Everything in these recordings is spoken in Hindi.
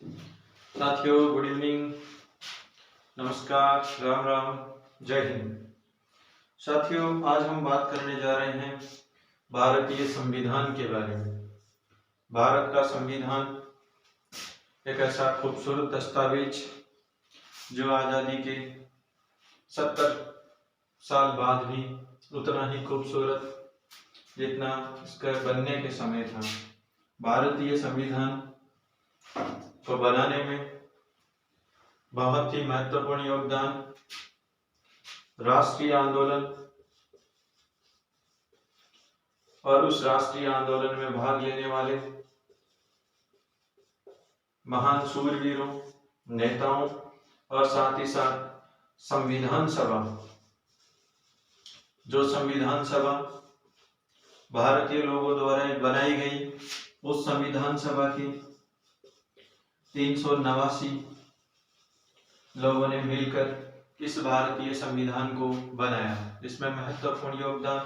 साथियों, गुड इवनिंग, नमस्कार, राम राम, जय हिंद। साथियों, आज हम बात करने जा रहे हैं भारतीय संविधान के बारे में। भारत का संविधान एक ऐसा खूबसूरत दस्तावेज जो आज़ादी के 70 साल बाद भी उतना ही खूबसूरत जितना इसका बनने के समय था। भारतीय संविधान को बनाने में बहुत ही महत्वपूर्ण योगदान राष्ट्रीय आंदोलन और उस राष्ट्रीय आंदोलन में भाग लेने वाले महान शूरवीरों, नेताओं और साथ ही साथ संविधान सभा, जो संविधान सभा भारतीय लोगों द्वारा बनाई गई, उस संविधान सभा के 389 लोगों ने मिलकर इस भारतीय संविधान को बनाया। इसमें महत्वपूर्ण योगदान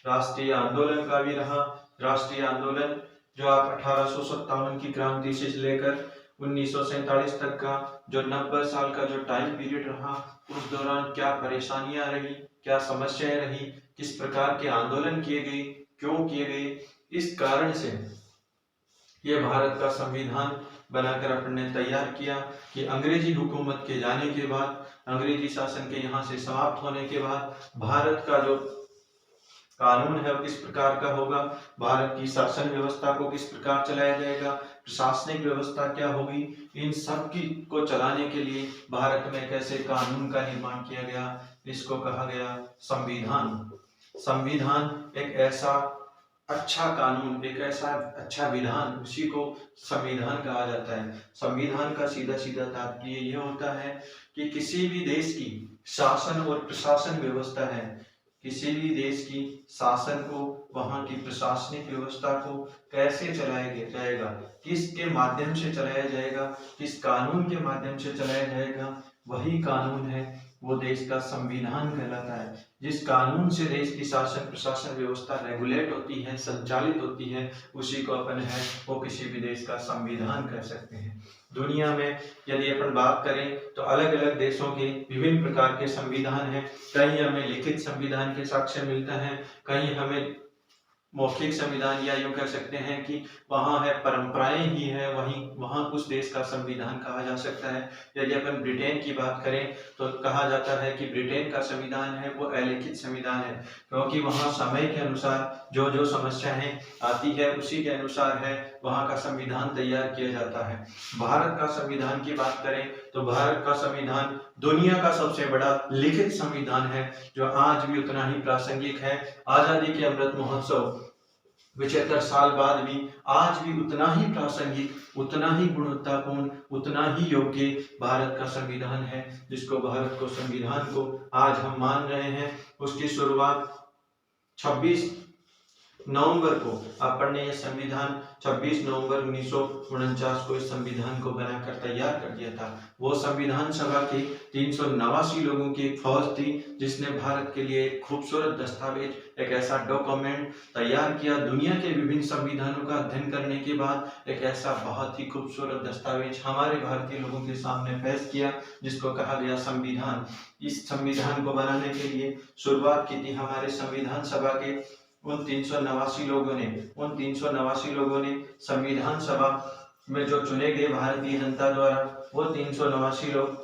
राष्ट्रीय आंदोलन का भी रहा। राष्ट्रीय आंदोलन जो आप 1857 की क्रांति से लेकर 1947 तक का जो 90 साल का जो टाइम पीरियड रहा, उस दौरान क्या परेशानियां रही, क्या समस्याएं रही, किस प्रकार के आंदोलन किए गए, क्यों किए गए, इस कारण से ये भारत का संविधान बनाकर अपने तैयार किया कि अंग्रेजी हुकूमत के जाने के बाद, अंग्रेजी शासन के यहाँ से समाप्त होने के बाद भारत का जो कानून है वो किस प्रकार का होगा, भारत की शासन व्यवस्था को किस प्रकार चलाया जाएगा, प्रशासनिक व्यवस्था क्या होगी, इन सब की को चलाने के लिए भारत में कैसे कानून का निर्माण किया गया, इसको कहा गया संविधान। संविधान एक ऐसा अच्छा कानून, एक ऐसा अच्छा विधान, उसी को संविधान कहा जाता है। संविधान का सीधा सीधा तात्पर्य यह होता है कि किसी भी देश की शासन और प्रशासन व्यवस्था है, किसी भी देश की शासन को, वहां की प्रशासनिक व्यवस्था को कैसे चलाया जाएगा, किसके माध्यम से चलाया जाएगा, किस कानून के माध्यम से चलाया जाएगा, वही कानून है, वो देश का संविधान कहलाता है। जिस कानून से देश की शासन प्रशासन व्यवस्था रेगुलेट होती है, संचालित होती है, उसी को अपन है वो किसी भी देश का संविधान कह सकते हैं। दुनिया में यदि अपन बात करें तो अलग अलग देशों के विभिन्न प्रकार के संविधान हैं। कहीं हमें लिखित संविधान के साक्ष्य मिलता है, कहीं हमें मौखिक संविधान, या यूं कह सकते हैं कि वहाँ है परंपराएं ही है, वहाँ उस देश का संविधान कहा जा सकता है। यदि अपन ब्रिटेन की बात करें तो कहा जाता है कि ब्रिटेन का संविधान है वो अलिखित संविधान है, क्योंकि वहाँ समय के अनुसार जो जो समस्याएं आती है उसी के अनुसार है वहाँ का संविधान तैयार किया जाता है। भारत का संविधान की बात करें तो भारत का संविधान दुनिया का सबसे बड़ा लिखित संविधान है, जो आज भी उतना ही प्रासंगिक है। आजादी के अमृत महोत्सव 75 साल बाद भी आज भी उतना ही प्रासंगिक, उतना ही गुणवत्तापूर्ण, उतना ही योग्य भारत का संविधान है, जिसको भारत को संविधान को आज हम मान रहे हैं। उसकी शुरुआत 26 नवंबर को अपन ने यह संविधान 26 नवंबर 1949 को इस संविधान को बनाकर तैयार कर दिया था। वो संविधान सभा के 389 लोगों की एक फौज थी, जिसने भारत के लिए एक खूबसूरत दस्तावेज, एक ऐसा डॉक्यूमेंट तैयार किया। दुनिया के विभिन्न संविधानों का अध्ययन करने के बाद एक ऐसा बहुत ही खूबसूरत दस्तावेज हमारे भारतीय लोगों के सामने पेश किया, जिसको कहा गया संविधान। इस संविधान को बनाने के लिए शुरुआत की थी हमारे संविधान सभा के उन 389 लोगों ने संविधान सभा में जो चुने गए भारतीय जनता द्वारा, वो 389 लोग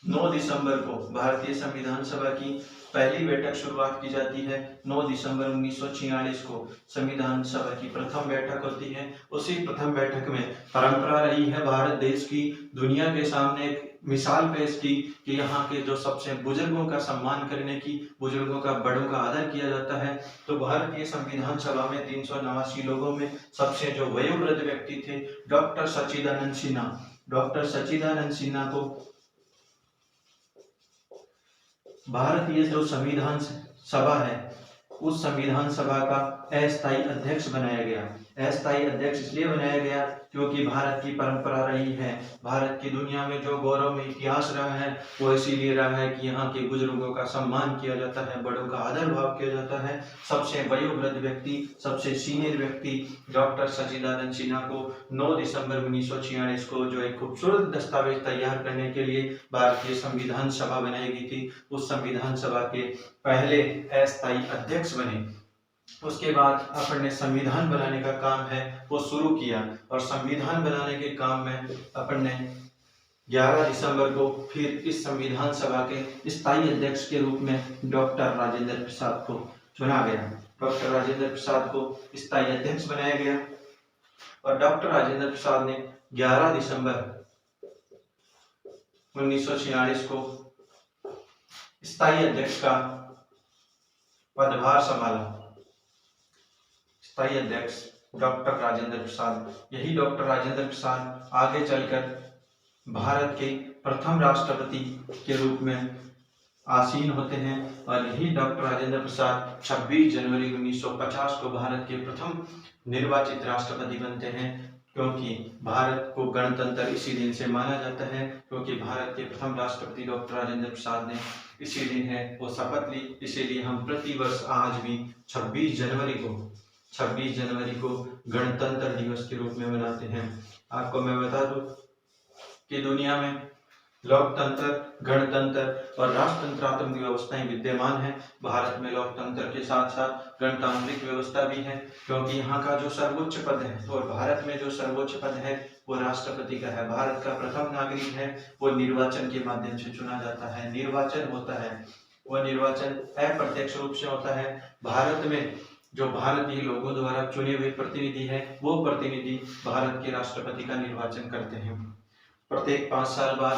9 दिसंबर को भारतीय संविधान सभा की पहली बैठक शुरुआत की जाती है। 9 दिसंबर 1946 को संविधान सभा की प्रथम बैठक होती है। उसी प्रथम बैठक में परंपरा रही है भारत देश की, दुनिया के सामने एक मिसाल पेश की कि यहाँ के जो सबसे बुजुर्गों का सम्मान करने की, बुजुर्गों का, बड़ों का आदर किया जाता है। तो भारतीय संविधान सभा में 389 लोगों में सबसे जो वयोवृद्ध व्यक्ति थे डॉक्टर सच्चिदानंद सिन्हा। डॉक्टर सच्चिदानंद सिन्हा को भारतीय जो संविधान सभा है उस संविधान सभा का अस्थायी अध्यक्ष बनाया गया। अस्थायी अध्यक्ष इसलिए बनाया गया क्योंकि भारत की परंपरा रही है, भारत की दुनिया में जो गौरव में इतिहास रहा है वो इसीलिए रहा है कि यहाँ के बुजुर्गों का सम्मान किया जाता है, बड़ों का आदर भाव किया जाता है। सबसे वयोवृद्ध व्यक्ति, सबसे सीनियर व्यक्ति डॉक्टर सच्चिदानंद सिन्हा को 9 दिसंबर 1946 को जो एक खूबसूरत दस्तावेज तैयार करने के लिए भारतीय संविधान सभा बनाई गई थी, उस संविधान सभा के पहले अस्थायी अध्यक्ष बने। उसके बाद अपन ने संविधान बनाने का काम है वो शुरू किया और संविधान बनाने के काम में अपन ने 11 दिसंबर को फिर इस संविधान सभा के स्थायी अध्यक्ष के रूप में डॉक्टर राजेंद्र प्रसाद को चुना गया। डॉक्टर राजेंद्र प्रसाद को स्थायी अध्यक्ष बनाया गया और डॉक्टर राजेंद्र प्रसाद ने 11 दिसंबर 1946 को स्थायी अध्यक्ष का पदभार संभाला। स्थायी अध्यक्ष डॉक्टर राजेंद्र प्रसाद, यही डॉक्टर राजेंद्र प्रसाद आगे चलकर भारत के प्रथम राष्ट्रपति के रूप में आसीन होते हैं और यही डॉक्टर राजेंद्र प्रसाद 26 जनवरी 1950 को भारत के प्रथम निर्वाचित राष्ट्रपति बनते हैं, क्योंकि भारत को गणतंत्र इसी दिन से माना जाता है, क्योंकि भारत के प्रथम राष्ट्रपति डॉक्टर राजेंद्र प्रसाद ने इसी दिन है वो शपथ ली। इसीलिए हम प्रतिवर्ष आज भी 26 जनवरी को गणतंत्र दिवस के रूप में मनाते हैं। आपको मैं बता दूं कि दुनिया में लोकतंत्र, गणतंत्र और राष्ट्रतंत्रात्मक व्यवस्थाएं विद्यमान है। भारत में लोकतंत्र के साथ साथ गणतांत्रिक व्यवस्था भी है, क्योंकि यहाँ का जो सर्वोच्च पद है और भारत में जो सर्वोच्च पद है वो राष्ट्रपति का है। भारत का प्रथम नागरिक है वो निर्वाचन के माध्यम से चुना जाता है। निर्वाचन होता है वो निर्वाचन अप्रत्यक्ष रूप से होता है। भारत में जो भारतीय लोगों द्वारा चुने हुए प्रतिनिधि है वो प्रतिनिधि भारत के राष्ट्रपति का निर्वाचन करते हैं। प्रत्येक 5 साल बाद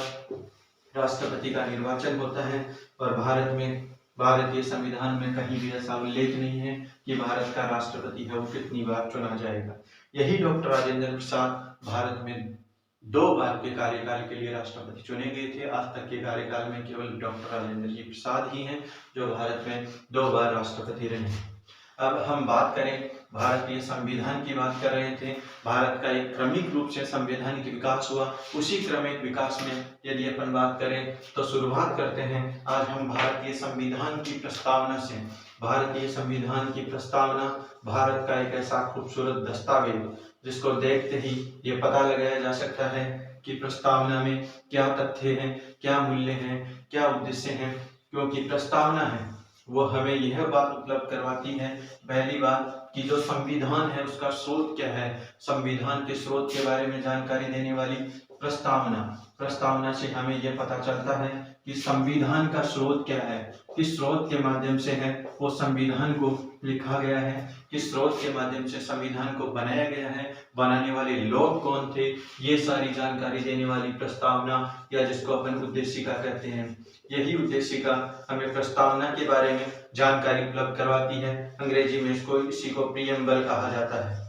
राष्ट्रपति का निर्वाचन होता है और भारत में भारतीय संविधान में कहीं भी ऐसा उल्लेख नहीं है कि भारत का राष्ट्रपति है वो कितनी बार चुना जाएगा। यही डॉक्टर राजेंद्र प्रसाद भारत में 2 बार के कार्यकाल के लिए राष्ट्रपति चुने गए थे। आज तक के कार्यकाल में केवल डॉक्टर राजेंद्र जी प्रसाद ही हैं जो भारत में 2 बार राष्ट्रपति रहे। अब हम बात करें भारतीय संविधान की बात कर रहे थे। भारत का एक क्रमिक रूप से संवैधानिक विकास हुआ। उसी क्रमिक विकास में यदि अपन बात करें तो शुरुआत करते हैं आज हम भारतीय संविधान की प्रस्तावना से। भारतीय संविधान की प्रस्तावना भारत का एक ऐसा खूबसूरत दस्तावेज जिसको देखते ही ये पता लगाया जा सकता है कि प्रस्तावना में क्या तथ्य हैं, क्या मूल्य हैं, क्या उद्देश्य हैं। क्योंकि प्रस्तावना है वो हमें यह बात उपलब्ध करवाती है, पहली बात कि जो संविधान है उसका स्रोत क्या है। संविधान के स्रोत के बारे में जानकारी देने वाली प्रस्तावना से हमें यह पता चलता है कि संविधान का स्रोत क्या है, किस स्रोत के माध्यम से है वो संविधान को लिखा गया है, किस स्रोत के माध्यम से संविधान को बनाया गया है, बनाने वाले लोग कौन थे, ये सारी जानकारी देने वाली प्रस्तावना या जिसको अपन उद्देशिका कहते हैं। यही उद्देशिका हमें प्रस्तावना के बारे में जानकारी उपलब्ध करवाती है। अंग्रेजी में इसी को प्रीएम्बल कहा जाता है।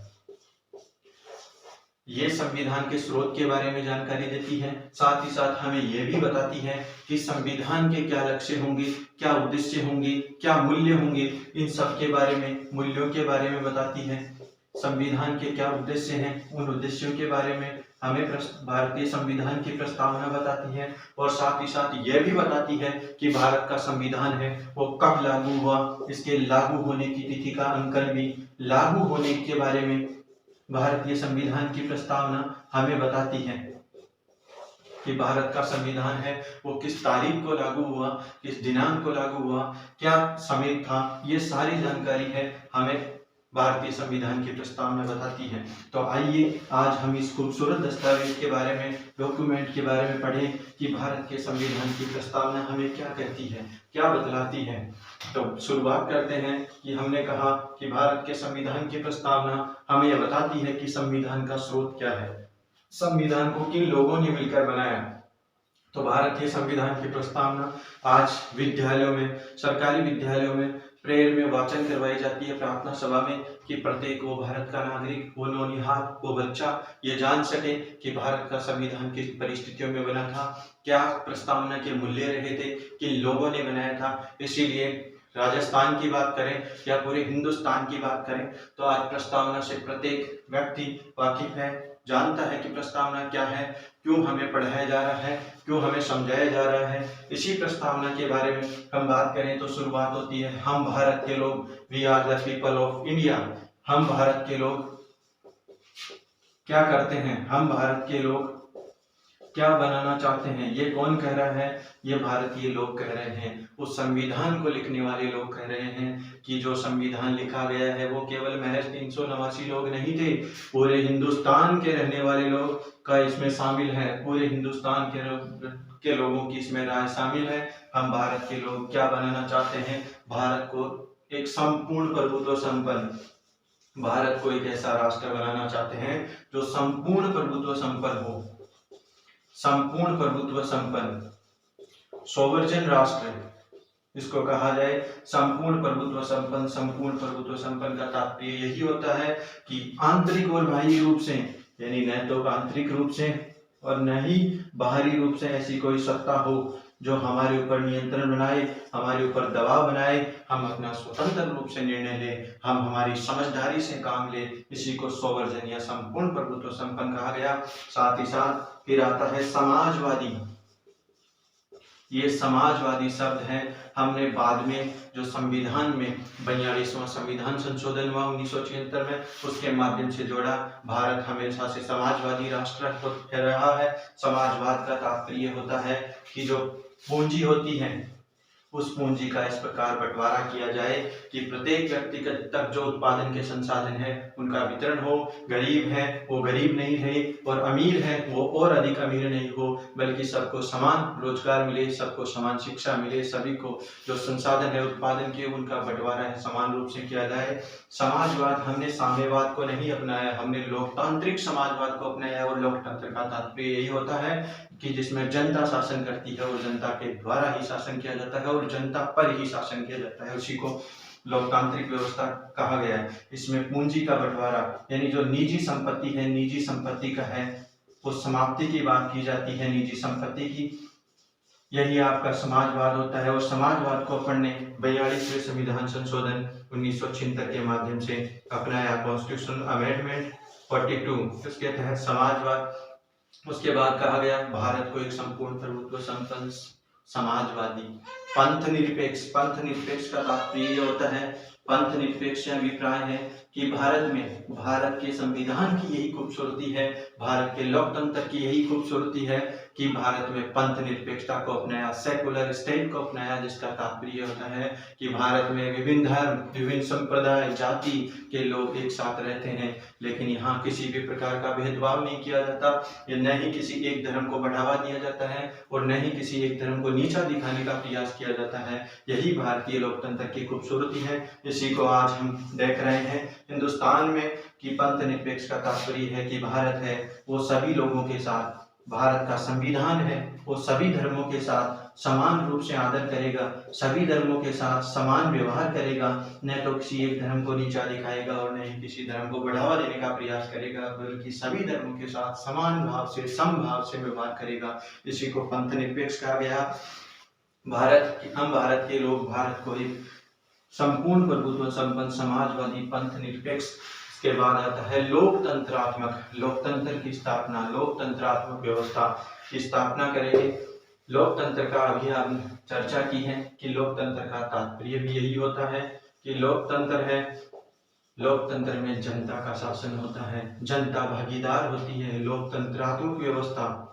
ये संविधान के स्रोत के बारे में जानकारी देती है, साथ ही साथ हमें यह भी बताती है कि संविधान के क्या लक्ष्य होंगे, क्या उद्देश्य होंगे, क्या मूल्य होंगे। इन सब के बारे में, मूल्यों के बारे में बताती है। संविधान के क्या उद्देश्य हैं, उन उद्देश्यों के बारे में हमें भारतीय संविधान की प्रस्तावना बताती है। और साथ ही साथ यह भी बताती है कि भारत का संविधान है वो कब लागू हुआ, इसके लागू होने की तिथि का अंकन भी, लागू होने के बारे में भारतीय संविधान की प्रस्तावना हमें बताती है कि भारत का संविधान है वो किस तारीख को लागू हुआ, किस दिनांक को लागू हुआ, क्या समय था। ये सारी जानकारी है हमें भारतीय संविधान की प्रस्तावना बताती है। तो आइए आज हम इस खूबसूरत दस्तावेज के बारे में, डॉक्यूमेंट के बारे में पढ़ें कि भारत के संविधान की प्रस्तावना हमें क्या कहती है, क्या बतलाती है। तो शुरुआत करते हैं कि हमने कहा कि भारत के संविधान की प्रस्तावना हमें यह बताती है कि संविधान का स्रोत क्या है, संविधान को किन लोगों ने मिलकर बनाया। तो भारतीय संविधान की प्रस्तावना आज विद्यालयों में, सरकारी विद्यालयों में प्रेयर में वाचन करवाई जाती है, प्रार्थना सभा में, कि प्रत्येक वो भारत का नागरिक, वो नौनिहाल, वो बच्चा ये जान सके कि भारत का संविधान किस परिस्थितियों में बना था, क्या प्रस्तावना के मूल्य रहे थे, किन लोगों ने बनाया था। इसीलिए राजस्थान की बात करें या पूरे हिंदुस्तान की बात करें, तो आज प्रस्तावना से प्रत्येक व्यक्ति वाकिफ है, जानता है कि प्रस्तावना क्या है, क्यों हमें पढ़ाया जा रहा है, क्यों हमें समझाया जा रहा है। इसी प्रस्तावना के बारे में हम बात करें तो शुरुआत होती है, हम भारत के लोग, we are the people of India. हम भारत के लोग क्या करते हैं, हम भारत के लोग क्या बनाना चाहते हैं। ये कौन कह रहा है, ये भारतीय लोग कह रहे हैं। उस संविधान को लिखने वाले लोग कह रहे हैं कि जो संविधान लिखा गया है वो केवल महज 389 लोग नहीं थे, पूरे हिंदुस्तान के रहने वाले लोग का इसमें शामिल है, पूरे हिंदुस्तान के लोगों की इसमें राय शामिल है। हम भारत के लोग क्या बनाना चाहते हैं, भारत को एक संपूर्ण प्रभुत्व संपन्न, भारत को एक ऐसा राष्ट्र बनाना चाहते हैं जो संपूर्ण प्रभुत्व संपन्न हो, संपूर्ण प्रभुत्व संपन्न, सोवरजन राष्ट्र इसको कहा जाए, संपूर्ण प्रभुत्व संपन्न। संपूर्ण प्रभुत्व संपन्न का तात्पर्य यही होता है कि आंतरिक और बाह्य रूप से, यानी न तो आंतरिक रूप से और न ही बाहरी रूप से ऐसी कोई सत्ता हो जो हमारे ऊपर नियंत्रण बनाए, हमारे ऊपर दबाव बनाए, हम अपना स्वतंत्र रूप से निर्णय ले, हम हमारी समझदारी से काम ले। इसी को सोवरजन या संपूर्ण प्रभुत्व संपन्न कहा गया। साथ ही साथ फिर आता है समाजवादी। ये समाजवादी शब्द है, हमने बाद में जो संविधान में 42वां संविधान संशोधन हुआ 1976 में, उसके माध्यम से जोड़ा। भारत हमेशा से समाजवादी राष्ट्र रहा है। समाजवाद का तात्पर्य होता है कि जो पूंजी होती है उस पूंजी का इस प्रकार बंटवारा किया जाए कि प्रत्येक व्यक्ति तक जो उत्पादन के संसाधन है उनका वितरण हो। गरीब है वो गरीब नहीं रहे और अमीर है वो और अधिक अमीर नहीं हो, बल्कि सबको समान रोजगार मिले, सबको समान शिक्षा मिले, सभी को जो संसाधन है उत्पादन के उनका बंटवारा है समान रूप से किया जाए। समाजवाद हमने साम्यवाद को नहीं अपनाया, हमने लोकतांत्रिक समाजवाद को अपनाया। और लोकतंत्र का तात्पर्य यही होता है कि जिसमें जनता शासन करती है और जनता के द्वारा ही शासन किया जाता है और जनता पर ही शासन किया जाता है, उसी को लोकतांत्रिक व्यवस्था कहा गया है। इसमें पूंजी का बंटवारा, यानी जो निजी संपत्ति है, निजी संपत्ति का है वो समाप्ति की बात की जाती है, निजी संपत्ति की। यही आपका समाजवाद होता है। और समाजवाद को अपन ने 42वें संविधान संशोधन 1976 के माध्यम से अपनाया, कॉन्स्टिट्यूशनल अमेंडमेंट 42, इसके तहत समाजवाद। उसके बाद कहा गया भारत को एक संपूर्ण प्रभुत्व संपन्न समाजवादी पंथ निरपेक्ष। पंथ निरपेक्ष का तात्पर्य होता है, पंथ निरपेक्ष अभिप्राय है कि भारत में, भारत के संविधान की यही खूबसूरती है, भारत के लोकतंत्र की यही खूबसूरती है कि भारत में पंथ निरपेक्षता को अपनाया, सेकुलर स्टेट को अपनाया, जिसका तात्पर्य होता है कि भारत में विभिन्न धर्म, विभिन्न संप्रदाय, जाति के लोग एक साथ रहते हैं, लेकिन यहाँ किसी भी प्रकार का भेदभाव नहीं किया जाता, न ही किसी एक धर्म को बढ़ावा दिया जाता है और न ही किसी एक धर्म को नीचा दिखाने का प्रयास किया जाता है। यही भारतीय लोकतंत्र की खूबसूरती है। इसी को आज हम देख रहे हैं हिंदुस्तान में कि पंथ निरपेक्ष का तात्पर्य है कि भारत है वो सभी लोगों के साथ, भारत का संविधान है वो सभी धर्मों के साथ समान रूप से आदर करेगा, सभी धर्मों के साथ समान व्यवहार करेगा, न तो किसी एक धर्म को नीचा दिखाएगा और न ही किसी धर्म को बढ़ावा देने का प्रयास करेगा, बल्कि सभी धर्मों के साथ समान भाव से, समभाव से व्यवहार करेगा। इसी को पंथ निरपेक्ष कहा गया। हम भारत के लोग भारत को एक संपूर्ण प्रभुत्व संपन्न समाजवादी पंथ निरपेक्ष। इसके बाद आता है लोकतंत्रात्मक। लोकतंत्र की स्थापना, लोकतंत्रात्मक व्यवस्था की स्थापना करेंगे। लोकतंत्र का अभी हमने चर्चा की है कि लोकतंत्र का तात्पर्य भी यही होता है कि लोकतंत्र है, लोकतंत्र में जनता का शासन होता है, जनता भागीदार होती है। लोकतंत्रात्मक व्यवस्था,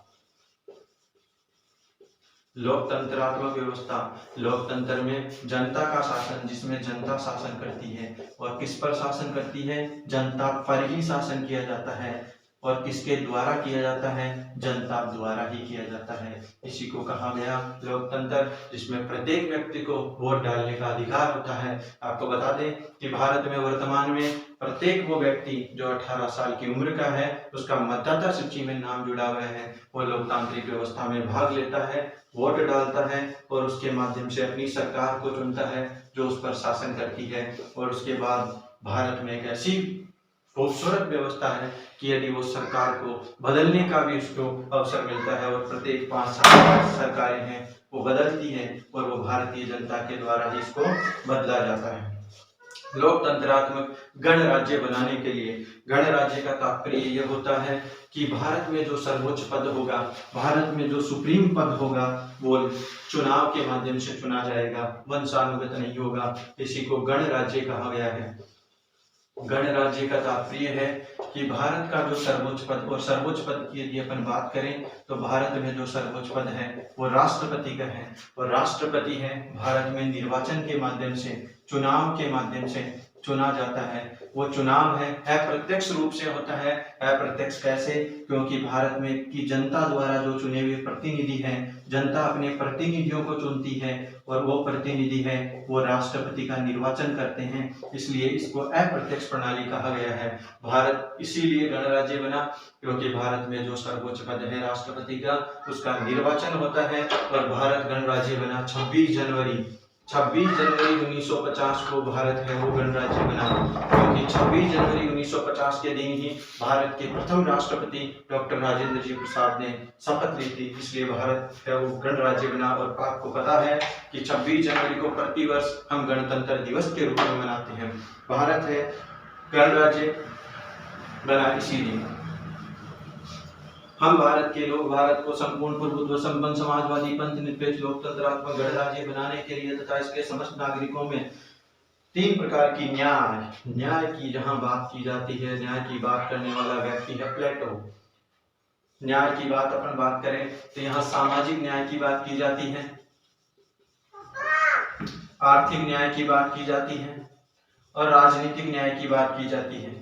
लोकतंत्रात्मक व्यवस्था, लोकतंत्र में जनता का शासन, जिसमें जनता शासन करती है। और किस पर शासन करती है? जनता पर ही शासन किया जाता है। और किसके द्वारा किया जाता है? जनता द्वारा ही किया जाता है। इसी को कहा गया लोकतंत्र, जिसमें प्रत्येक व्यक्ति को वोट डालने का अधिकार होता है। आपको बता दें कि भारत में वर्तमान में प्रत्येक वो व्यक्ति जो 18 साल की उम्र का है, उसका मतदाता सूची में नाम जुड़ा हुआ है, वो लोकतांत्रिक व्यवस्था में भाग लेता है, वोट डालता है और उसके माध्यम से अपनी सरकार को चुनता है जो उस पर शासन करती है। और उसके बाद भारत में एक ऐसी खूबसूरत व्यवस्था है कि यदि वो सरकार को बदलने का भी उसको अवसर मिलता है। और प्रत्येक 5 साल सरकारें हैं, वो बदलती है और वो भारतीय जनता के द्वारा ही इसको बदला जाता है। लोकतंत्रात्मक गणराज्य बनाने के लिए गणराज्य का तात्पर्य यह होता है कि भारत में जो सर्वोच्च पद होगा, भारत में जो सुप्रीम पद होगा, वो चुनाव के माध्यम से चुना जाएगा, वंशानुगत नहीं होगा। इसी को गणराज्य कहा गया है। गणराज्य का तात्पर्य है कि भारत का जो सर्वोच्च पद, और सर्वोच्च पद की यदि अपन बात करें तो भारत में जो सर्वोच्च पद है वो राष्ट्रपति का है, और राष्ट्रपति है भारत में निर्वाचन के माध्यम से, चुनाव के माध्यम से चुना जाता है। वो चुनाव है अप्रत्यक्ष रूप से होता है। अप्रत्यक्ष कैसे? क्योंकि भारत में की जनता द्वारा जो चुने हुए प्रतिनिधि हैं, जनता अपने प्रतिनिधियों को चुनती है और वो प्रतिनिधि है वो राष्ट्रपति का निर्वाचन करते हैं, इसलिए इसको अप्रत्यक्ष प्रणाली कहा गया है। भारत इसीलिए गणराज्य बना क्योंकि भारत में जो सर्वोच्च पद है राष्ट्रपति का, उसका निर्वाचन होता है। और भारत गणराज्य बना 26 जनवरी 1950 को भारत है वो गणराज्य बना, क्योंकि 26 जनवरी 1950 के दिन ही भारत के प्रथम राष्ट्रपति डॉक्टर राजेंद्र जी प्रसाद ने शपथ ली थी, इसलिए भारत है वो गणराज्य बना। और आपको पता है कि 26 जनवरी को प्रतिवर्ष हम गणतंत्र दिवस के रूप में मनाते हैं। भारत है गणराज्य बना इसीलिए। हम भारत के लोग भारत को संपूर्ण प्रभुत्व संपन्न समाजवादी पंथ निरपेक्ष लोकतंत्रात्मक गणराज्य बनाने के लिए तथा इसके समस्त नागरिकों में 3 प्रकार की न्याय की जहां बात की जाती है, न्याय की बात करने वाला व्यक्ति है प्लेटो। न्याय की बात अपन बात करें तो यहाँ सामाजिक न्याय की बात की जाती है, आर्थिक न्याय की बात की जाती है और राजनीतिक न्याय की बात की जाती है।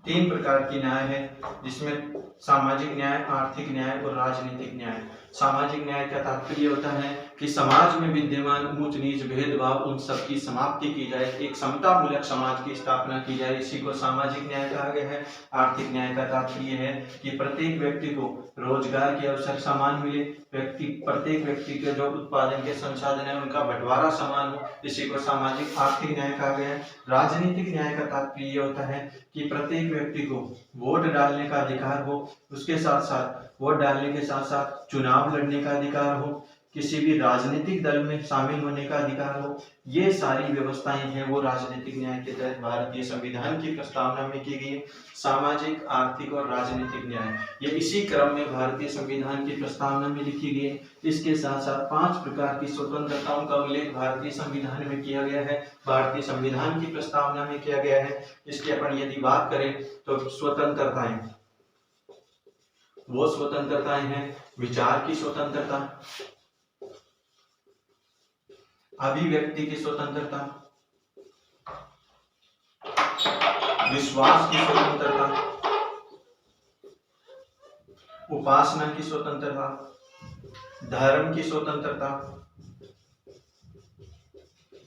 तीन प्रकार की न्याय है, जिसमें सामाजिक न्याय, आर्थिक न्याय और राजनीतिक न्याय। सामाजिक न्याय का तात्पर्य होता है कि समाज में विद्यमान ऊंच नीच भेदभाव उन सब की समाप्ति की जाए, एक समता मूलक समाज की स्थापना की जाए, इसी को सामाजिक न्याय कहा गया है। आर्थिक न्याय का तात्पर्य है कि प्रत्येक व्यक्ति को रोजगार के अवसर समान मिले, प्रत्येक व्यक्ति के जो उत्पादन के संसाधन है उनका बंटवारा समान हो, इसी को सामाजिक आर्थिक न्याय कहा गया है। राजनीतिक न्याय का तात्पर्य होता है कि प्रत्येक व्यक्ति को वोट डालने का अधिकार हो, उसके साथ साथ वोट डालने के साथ साथ चुनाव लड़ने का अधिकार हो, किसी भी राजनीतिक दल में शामिल होने का अधिकार हो। ये सारी व्यवस्थाएं हैं वो राजनीतिक न्याय के तहत भारतीय संविधान की प्रस्तावना में की गई है। सामाजिक, आर्थिक और राजनीतिक न्याय, ये इसी क्रम में भारतीय संविधान की प्रस्तावना में लिखी गई है। इसके साथ साथ 5 प्रकार की स्वतंत्रताओं का उल्लेख भारतीय संविधान में किया गया है, भारतीय संविधान की प्रस्तावना में किया गया है। इसकी अपन यदि बात करें तो स्वतंत्रताएं, वो स्वतंत्रताएं हैं विचार की स्वतंत्रता, अभिव्यक्ति की स्वतंत्रता, विश्वास की स्वतंत्रता, उपासना की स्वतंत्रता, धर्म की स्वतंत्रता।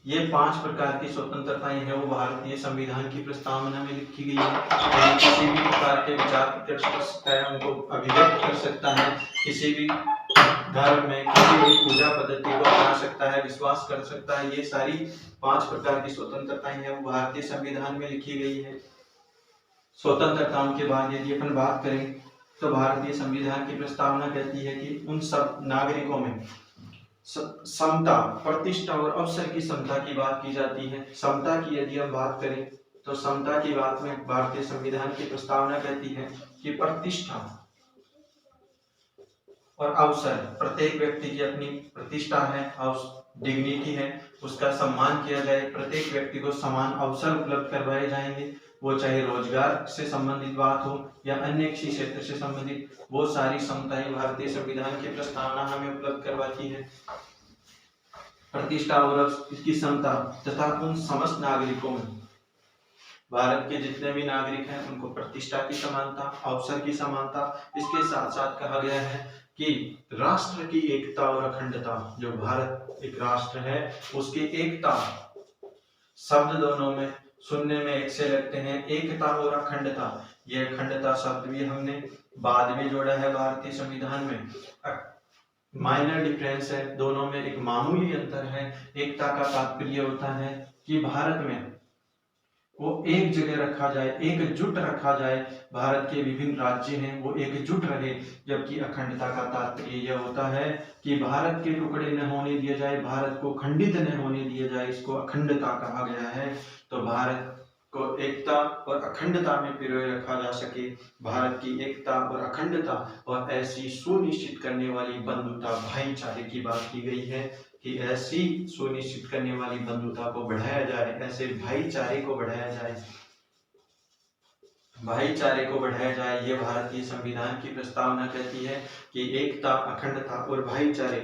ये 5 प्रकार की स्वतंत्रताएं हैं वो भारतीय संविधान की प्रस्तावना में लिखी गई है। किसी भी प्रकार के विचार प्रकट कर सकता है, उनको अभिव्यक्त कर सकता है, किसी भी धर्म में किसी भी पूजा पद्धति को अपना सकता है, विश्वास कर सकता है। ये सारी 5 प्रकार की स्वतंत्रताएं हैं वो भारतीय संविधान में लिखी गई है। स्वतंत्रताओं के बाद यदि अपन बात करें तो भारतीय संविधान की प्रस्तावना कहती है कि उन सब नागरिकों में समता, प्रतिष्ठा और अवसर की समता की बात की जाती है। समता की यदि हम बात करें तो समता की बात में भारतीय संविधान की प्रस्तावना कहती है कि प्रतिष्ठा और अवसर, प्रत्येक व्यक्ति की अपनी प्रतिष्ठा है, डिग्निटी है, उसका सम्मान किया जाए। प्रत्येक व्यक्ति को समान अवसर उपलब्ध करवाए जाएंगे, वो चाहे रोजगार से संबंधित बात हो या अन्य किसी क्षेत्र से संबंधित, वो सारी समताएं भारतीय संविधान की प्रस्तावना हमें उपलब्ध करवाती है। प्रतिष्ठा और इसकी समता तथा उन समस्त नागरिकों में, भारत के जितने भी नागरिक हैं उनको प्रतिष्ठा की समानता, अवसर की समानता। इसके साथ साथ कहा गया है कि राष्ट्र की एकता और अखंडता, जो भारत एक राष्ट्र है उसकी एकता, शब्द दोनों में सुनने में एक से लगते हैं, एकता और अखंडता। ये अखंडता शब्द भी हमने बाद में जोड़ा है भारतीय संविधान में। माइनर डिफरेंस है, दोनों में एक मामूली अंतर है। एकता का तात्पर्य होता है कि भारत में वो एक जगह रखा जाए, एकजुट रखा जाए, भारत के विभिन्न राज्य हैं वो एकजुट रहे। जबकि अखंडता का तात्पर्य यह होता है कि भारत के टुकड़े न होने दिया जाए, भारत को खंडित न होने दिया जाए, इसको अखंडता कहा गया है। तो भारत को एकता और अखंडता में पिरोए रखा जा सके, भारत की एकता और अखंडता और ऐसी सुनिश्चित करने वाली बंधुता भाईचारे की बात की गई है कि ऐसी सुनिश्चित करने वाली बंधुता को बढ़ाया जाए, ऐसे भाईचारे को बढ़ाया जाए, भाईचारे को बढ़ाया जाए। ये भारतीय संविधान की प्रस्तावना कहती है कि एकता, अखंडता और भाईचारे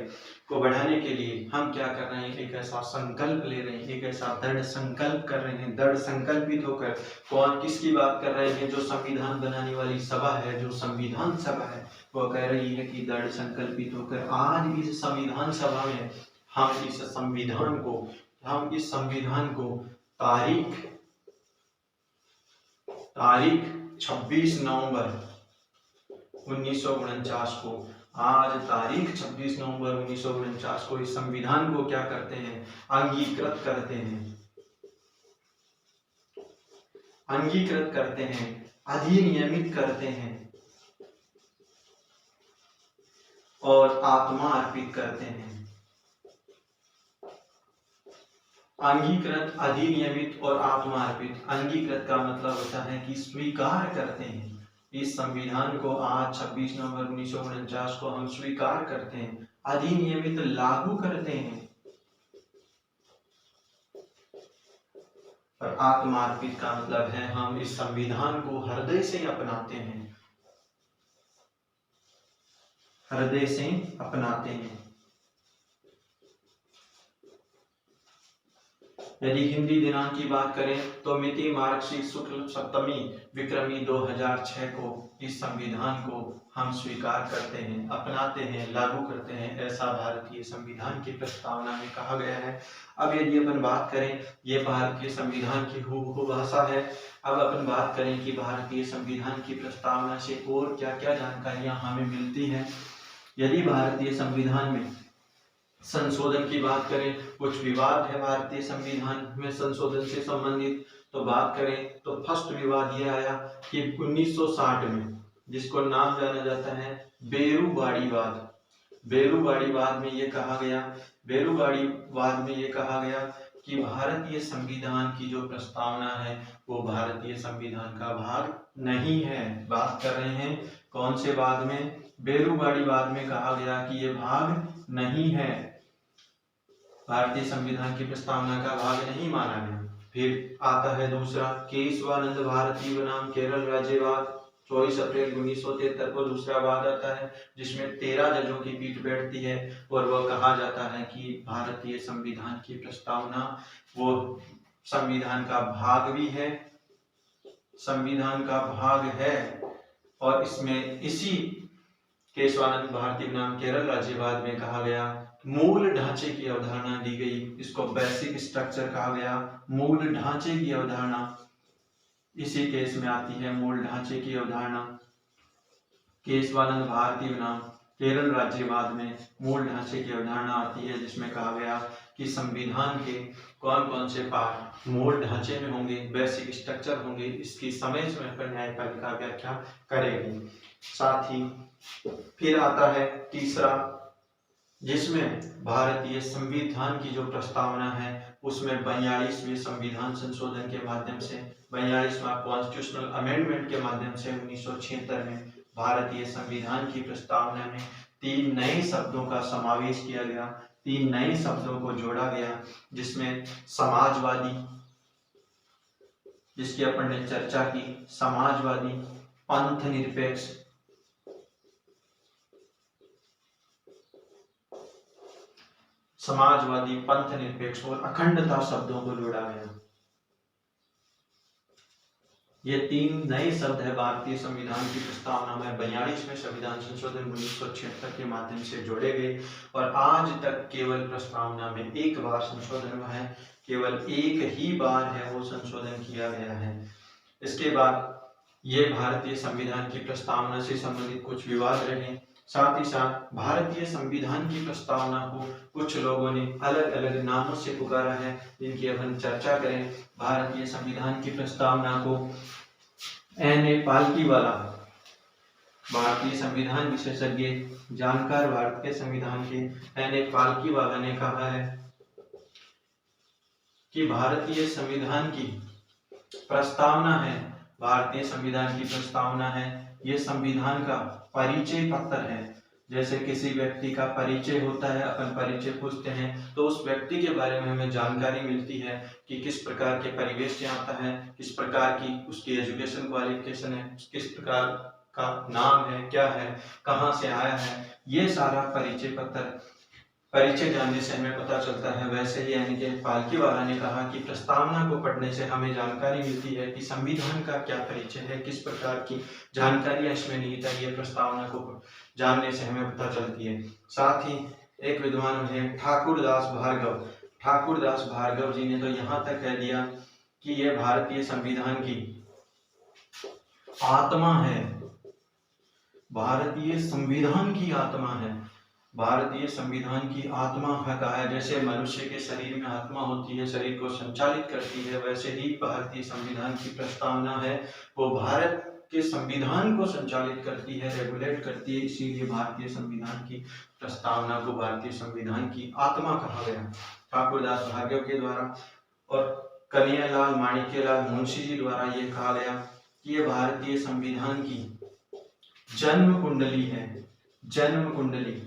को बढ़ाने के लिए हम क्या कर रहे हैं, एक ऐसा संकल्प ले रहे हैं, एक ऐसा दृढ़ संकल्प कर रहे हैं। दृढ़ संकल्पित होकर कौन किसकी बात कर रहे हैं, जो संविधान बनाने वाली सभा है, जो संविधान सभा है, वो कह रही है कि दृढ़ संकल्पित होकर आज इस संविधान सभा में हम इस संविधान को तारीख 26 नवंबर 1949 को, आज तारीख 26 नवंबर 1949 को इस संविधान को क्या करते हैं, अंगीकृत करते हैं, अधिनियमित करते हैं और आत्मा अर्पित करते हैं। अंगीकृत, अधिनियमित और आत्मा अर्पित। अंगीकृत का मतलब होता है कि स्वीकार करते हैं। इस संविधान को आज 26 नवंबर 1949 को हम स्वीकार करते हैं, अधिनियमित लागू करते हैं। और आत्मा अर्पित का मतलब है हम इस संविधान को हृदय से अपनाते हैं, हृदय से अपनाते हैं। यदि हिंदी दिनांक की बात करें तो मिति मार्गशीर्ष शुक्ल सप्तमी विक्रमी 2006 को इस संविधान को हम स्वीकार करते हैं, अपनाते हैं, लागू करते हैं, ऐसा भारतीय संविधान की प्रस्तावना में कहा गया है। अब यदि अपन बात करें, ये भारतीय संविधान की हूबहू भाषा है। अब अपन बात करें कि भारतीय संविधान की प्रस्तावना से और क्या क्या जानकारियां हमें मिलती हैं। यदि भारतीय संविधान में संशोधन की बात करें, कुछ विवाद है भारतीय संविधान में संशोधन से संबंधित, तो बात करें तो फर्स्ट विवाद यह आया कि 1960 में, जिसको नाम जाना जाता है बेरूवाड़ीवाद। बेरूवाड़ीवाद में ये कहा गया कि भारतीय संविधान की जो प्रस्तावना है वो भारतीय संविधान का भाग नहीं है। बात कर रहे हैं कौन से वाद में, बेरूवाड़ीवाद में कहा गया कि ये भाग नहीं है, भारतीय संविधान की प्रस्तावना का भाग नहीं माना गया। फिर आता है दूसरा केशवानंद भारती बनाम केरल राज्यवाद। 24 अप्रैल 1973 को दूसरा वाद आता है, जिसमें 13 जजों की पीठ बैठती है और वह कहा जाता है कि भारतीय संविधान की प्रस्तावना वो संविधान का भाग भी है, संविधान का भाग है। और इसमें इसी केशवानंद भारती बनाम केरल राज्यवाद में कहा गया, मूल ढांचे की अवधारणा दी गई, इसको बेसिक स्ट्रक्चर कहा गया। मूल ढांचे की अवधारणा इसी केस में आती है, मूल ढांचे की अवधारणा। केशवानंद भारती बनाम केरल राज्यवाद में मूल ढांचे की अवधारणा आती है, जिसमें कहा गया कि संविधान के कौन कौन से पार्ट मूल ढांचे में होंगे, बेसिक स्ट्रक्चर होंगे, इसकी समय समय पर न्यायपालिका व्याख्या करेगी। साथ ही फिर आता है तीसरा, जिसमें भारतीय संविधान की जो प्रस्तावना है उसमें 42वें संविधान संशोधन के माध्यम से, 42वां कॉन्स्टिट्यूशनल अमेंडमेंट के माध्यम से 1976 में भारतीय संविधान की प्रस्तावना में 3 नए शब्दों का समावेश किया गया, 3 नए शब्दों को जोड़ा गया, जिसमें समाजवादी, जिसकी अपन ने चर्चा की, समाजवादी, पंथ निरपेक्ष, समाजवादी, पंथ निरपेक्ष और अखंडता शब्दों को जोड़ा गया। ये 3 नए शब्द है भारतीय संविधान की प्रस्तावना में 42वें संविधान संशोधन 1976 के माध्यम से जोड़े गए। और आज तक केवल प्रस्तावना में एक बार संशोधन हुआ है, केवल एक ही बार है वो संशोधन किया गया है। इसके बाद ये भारतीय संविधान की प्रस्तावना से संबंधित कुछ विवाद रहे, साथ ही साथ भारतीय संविधान की प्रस्तावना को कुछ लोगों ने अलग अलग नामों से पुकारा है, जिनकी अब हम चर्चा करें। भारतीय संविधान की प्रस्तावना को N.A. पालकीवाला, भारतीय संविधान विशेषज्ञ जानकार भारत के संविधान के N.A. पालकीवाला ने कहा है कि भारतीय संविधान की प्रस्तावना है, भारतीय संविधान की प्रस्तावना है, ये संविधान का परिचय पत्र है। जैसे किसी व्यक्ति का परिचय होता है, अपन परिचय पूछते हैं तो उस व्यक्ति के बारे में हमें जानकारी मिलती है कि किस प्रकार के परिवेश से आता है, किस प्रकार की उसकी एजुकेशन क्वालिफिकेशन है, किस प्रकार का नाम है, क्या है, कहाँ से आया है, ये सारा परिचय जानने से हमें पता चलता है। वैसे ही यानी कि पालकीवाला ने कहा कि प्रस्तावना को पढ़ने से हमें जानकारी मिलती है कि संविधान का क्या परिचय है, किस प्रकार की जानकारी इसमें निहित है, ये प्रस्तावना को जानने से हमें पता चलती है। साथ ही एक विद्वान है ठाकुरदास भार्गव जी ने तो यहाँ तक कह दिया कि यह भारतीय संविधान की आत्मा है, भारतीय संविधान की आत्मा है। भारतीय संविधान की आत्मा कहा है, जैसे मनुष्य के शरीर में आत्मा होती है, शरीर को संचालित करती है, वैसे ही भारतीय संविधान की प्रस्तावना है, वो भारत के संविधान को संचालित करती है, रेगुलेट करती है। इसीलिए भारतीय संविधान की प्रस्तावना को भारतीय संविधान की आत्मा कहा गया ठाकुरदास भार्गव के द्वारा। और कन्हैयालाल माणिक्यलाल मुंशी जी द्वारा ये कहा गया कि ये भारतीय संविधान की जन्म कुंडली है, जन्म कुंडली।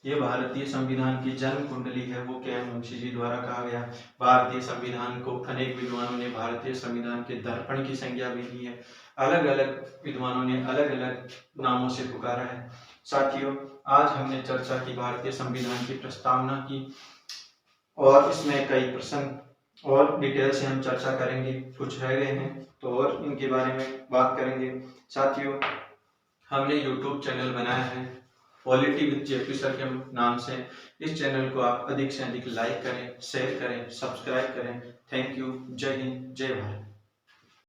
ये भारतीय संविधान की जन्म कुंडली है, वो के एम मुंशी जी द्वारा कहा गया। भारतीय संविधान को अनेक विद्वानों ने भारतीय संविधान के दर्पण की संज्ञा भी दी है, अलग अलग विद्वानों ने अलग अलग नामों से पुकारा है। साथियों, आज हमने चर्चा की भारतीय संविधान की प्रस्तावना की, और इसमें कई प्रश्न और डिटेल से हम चर्चा करेंगे, कुछ रह गए हैं तो और इनके बारे में बात करेंगे। साथियों, हमने YouTube चैनल बनाया है पॉलिटी विद जेपी सर के नाम से। इस चैनल को आप अधिक से अधिक लाइक करें, शेयर करें, सब्सक्राइब करें। Thank you. जय हिंद, जय भारत।